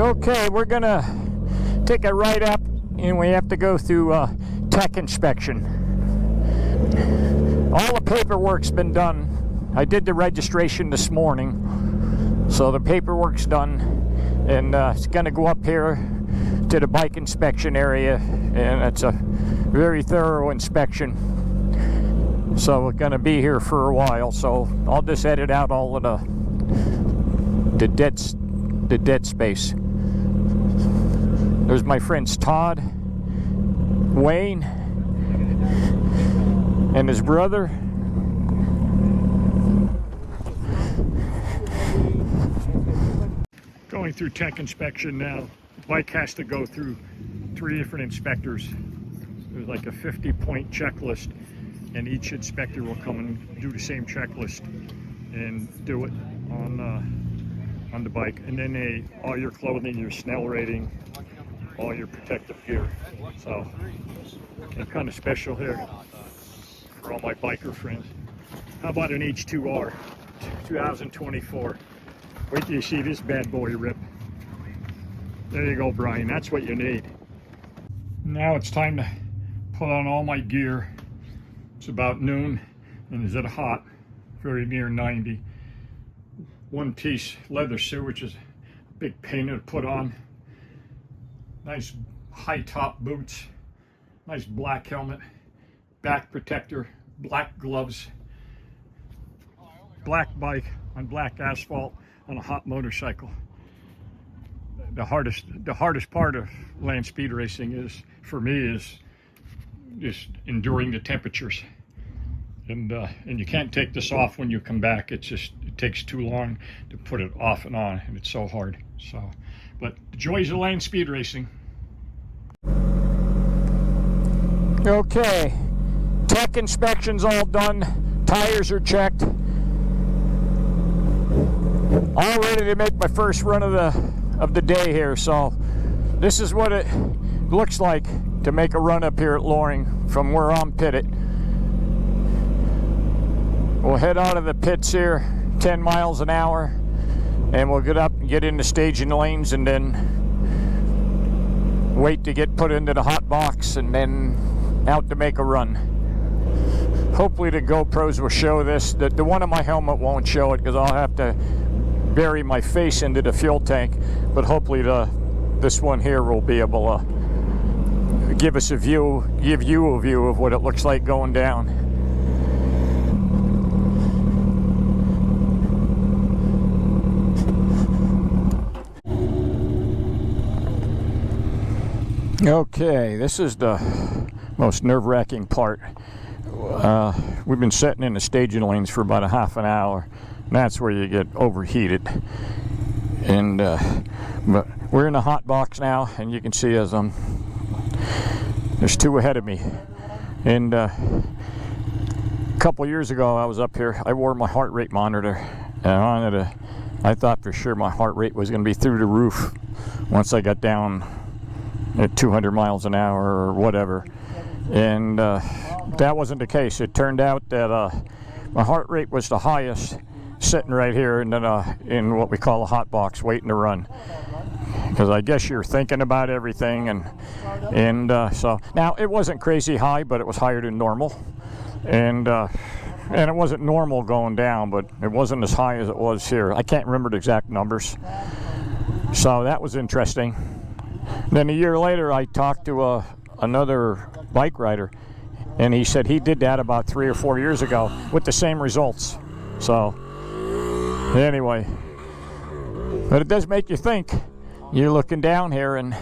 Okay, we're gonna take a right up and we have to go through tech inspection. All the paperwork's been done. I did the registration this morning, so the paperwork's done, and it's gonna go up here to the bike inspection area, and it's a very thorough inspection. So we're gonna be here for a while, so I'll just edit out all of the dead space. There's my friends Todd, Wayne, and his brother. Going through tech inspection now. The bike has to go through 3 different inspectors. There's like a 50-point checklist, and each inspector will come and do the same checklist and do it on the bike. And then all your clothing, your Snell rating, all your protective gear. So I'm kind of special here for all my biker friends. How about an H2R 2024? Wait till you see this bad boy rip. There you go, Brian, that's what you need. Now it's time to put on all my gear. It's about noon and it's hot, very near 90. One-piece leather suit, which is a big pain to put on. Nice high top boots, nice black helmet, back protector, black gloves, black bike on black asphalt on a hot motorcycle. The hardest part of land speed racing is, for me, is just enduring the temperatures. And you can't take this off when you come back. It takes too long to put it off and on, and it's so hard. So, but the joys of land speed racing. Okay, tech inspection's all done. Tires are checked. All ready to make my first run of the day here. So, this is what it looks like to make a run up here at Lorning from where I'm pitted. We'll head out of the pits here 10 miles an hour, and we'll get up and get into staging lanes, and then wait to get put into the hot box, and then out to make a run. Hopefully the GoPros will show this. The one on my helmet won't show it because I'll have to bury my face into the fuel tank, but hopefully this one here will be able to give you a view of what it looks like going down. Okay, this is the most nerve-wracking part. We've been sitting in the staging lanes for about a half an hour, and that's where you get overheated. And but we're in the hot box now, and you can see there's 2 ahead of me. And a couple years ago, I was up here. I wore my heart rate monitor, and I thought for sure my heart rate was going to be through the roof once I got down at 200 miles an hour or whatever, and that wasn't the case. It turned out that my heart rate was the highest sitting right here in what we call a hot box, waiting to run, because I guess you're thinking about everything, and so now it wasn't crazy high, but it was higher than normal, and it wasn't normal going down, but it wasn't as high as it was here. I can't remember the exact numbers, so that was interesting. Then a year later, I talked to another bike rider, and he said he did that about 3 or 4 years ago with the same results. So anyway, but it does make you think. You're looking down here, and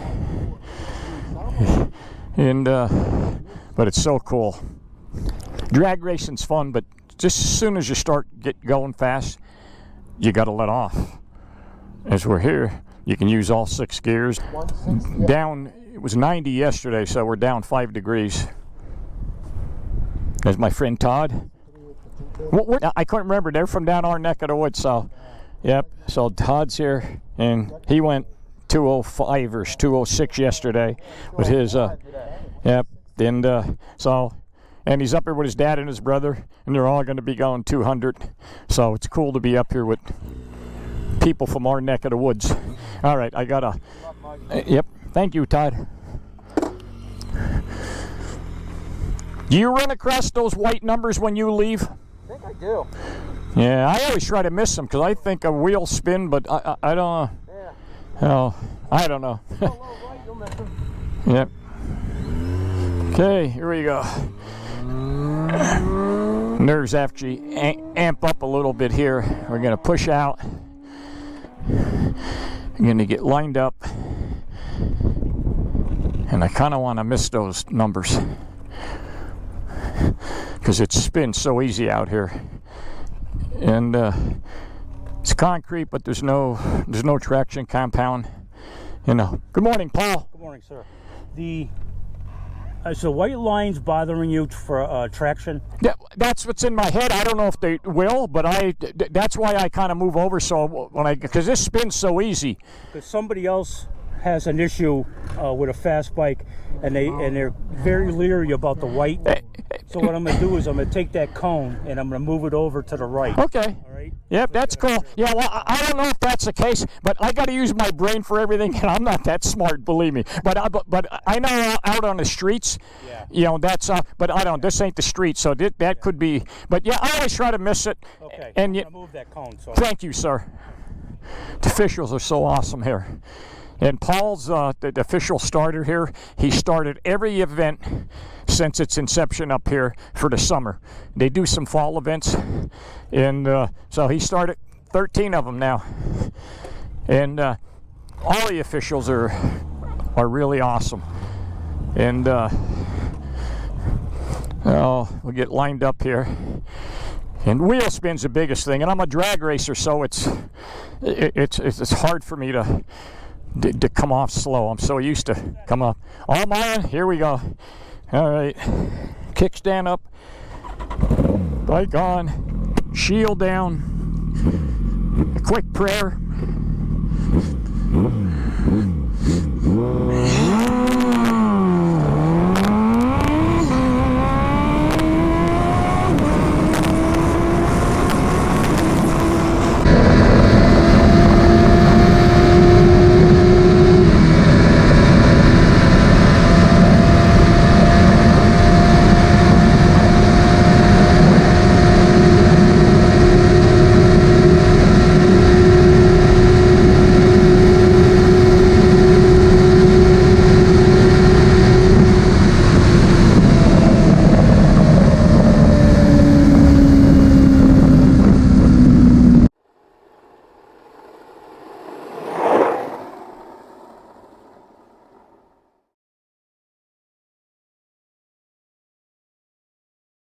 but it's so cool. Drag racing's fun, but just as soon as you start going fast, you got to let off. As we're here, you can use all 6 gears. Down, it was 90 yesterday, so we're down 5 degrees. There's my friend Todd. I couldn't remember. They're from down our neck of the woods, so yep. So Todd's here, and he went 205 or 206 yesterday with his yep. And and he's up here with his dad and his brother, and they're all going to be going 200. So it's cool to be up here with people from our neck of the woods. All right, I gotta. Yep. Thank you, Todd. Do you run across those white numbers when you leave? I think I do. Yeah, I always try to miss them because I think a wheel spin, but I don't. Yeah. Oh, I don't know. Right, you'll miss them. Yep. Okay, here we go. Nerves actually amp up a little bit here. We're going to push out. I'm going to get lined up. And I kind of want to miss those numbers because it spins so easy out here. And it's concrete, but there's no traction compound. You know. Good morning, Paul. Good morning, sir. So white lines bothering you for traction? Yeah, that's what's in my head. I don't know if they will, but that's why I kind of move over. So because this spins so easy. Because somebody else has an issue with a fast bike, and they're very leery about the white. So what I'm going to do is I'm going to take that cone and I'm going to move it over to the right. Okay. All right. Yep, that's cool. Yeah, well, I don't know if that's the case, but I got to use my brain for everything, and I'm not that smart, believe me. But I know out on the streets, Yeah. you know, that's but I don't. This ain't the street, so that could be. But yeah, I always try to miss it. Okay. And I'm you, going to move that cone. So. thank you, sir. The officials are so awesome here. And Paul's the official starter here. He started every event since its inception up here for the summer. They do some fall events, and so he started 13 of them now. And all the officials are really awesome. And we'll get lined up here. And wheel spin's the biggest thing. And I'm a drag racer, so it's hard for me to come off slow. I'm so used to come up. All mine. Here we go. All right. Kickstand up. Bike on. Shield down. A quick prayer.